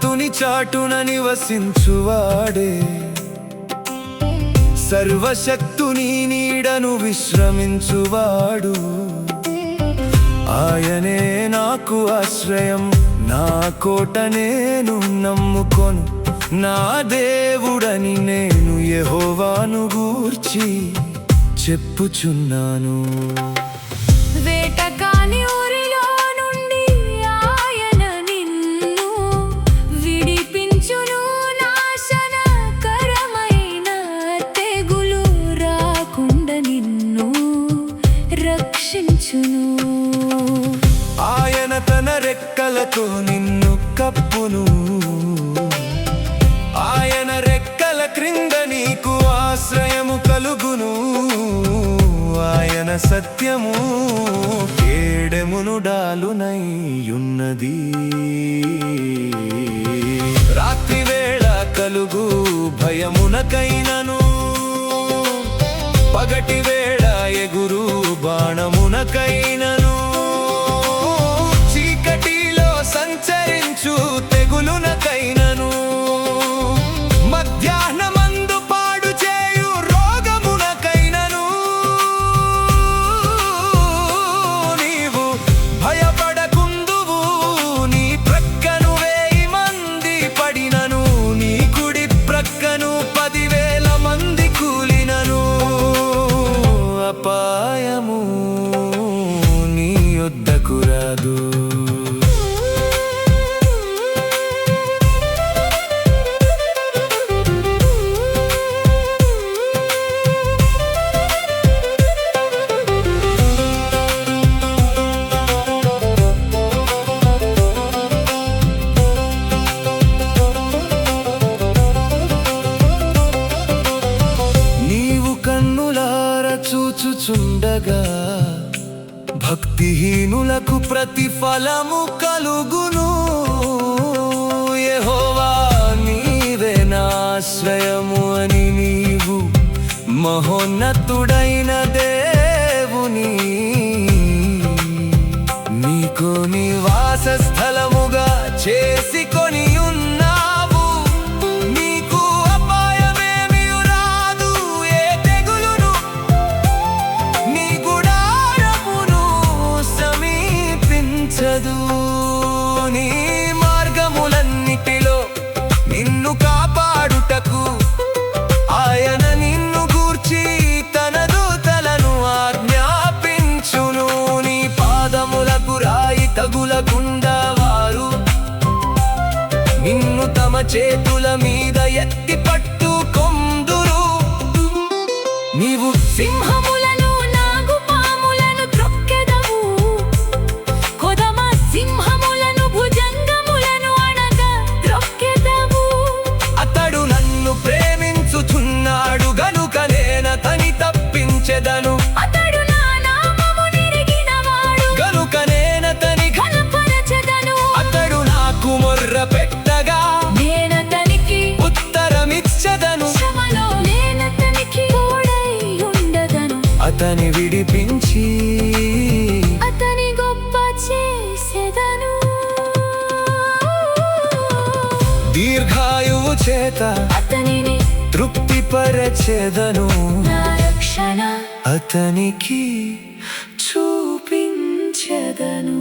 భగవంతుని చాటున నివసించువాడే, సర్వశక్తుని నీడను విశ్రమించువాడు. ఆయనే నాకు ఆశ్రయం, నా కోట, నేను నమ్ముకొను నా దేవుడని నేను యెహోవాను గూర్చి చెప్పుచున్నాను. వేటకాని ఊరిలో నుండి ఆయన నిన్ను విడిపించును, నాశనకరమైన తెగులు రాకుండా నిన్ను రక్షించును. ఆయన తన రెక్కలతో నిన్ను కప్పును, ఆయన రెక్కల క్రింద నీకు ఆశ్రయము కలుగును. ఆయన సత్యము కేడెమును డాలునైయున్నది. రాత్రి వేళ కలుగు భయమునకైనను, పగటి వేళ ఎగురు బాణమునకైనను, చీకటిలో సంచరించు తెగులునకైనను, మధ్యాహ్నమందు పాడు చేయు రోగమునకైనను నీవు భయపడకుందువు. నీ ప్రక్కను 1000 మంది పడినను, నీ కుడి ప్రక్కను 10,000 మంది కూలినను, అపాయము నీ యొద్దకు రాదు. చూచుచుండగా భక్తిహీనులకు ప్రతిఫలము కలుగును. యెహోవా నీవే నా ఆశ్రయము అని నీవు మహోన్నతుడైన దేవుని నీకు నివాస స్థలముగా చేసుకొని ఉన్నావు. నీకు అపాయమేమీ రాదు, ఏ తెగులును నీ గుడారమును సమీపించదు. నీ మార్గములన్నిటిలో నిన్ను కాపాడుటకు ఆయన నిన్ను గూర్చి తన దూతలను ఆజ్ఞాపించును. నీ పాదములకు రాయి తగులకుండా వారు నిన్ను తమ చేతుల మీద ఎత్తి పట్టుకొందురు. నీవు సింహములను నాగుపాములను త్రొక్కెదవు, కొదమ సింహములను భుజంగములను అణగా త్రొక్కెదవు. అతడు నన్ను ప్రేమించుచున్నాడు గనుక నేనతని తప్పించెదను. అతడు నా నామము నెరిగినవాడు గనుక నేనతని ఘనపరచెదను. అతడు నాకు మొర్ర పెట్టగా నేనతనికి ఉత్తరమిచ్చెదను. శ్రమలో నేనతనికి తోడై ఉండదను. అతని విడిపించి అతని గొప్ప చేసెదను. దీర్ఘాయువు చేత అతనిని తృప్తిపరచెదను. నా రక్షణ అతనికి చూపించెదను.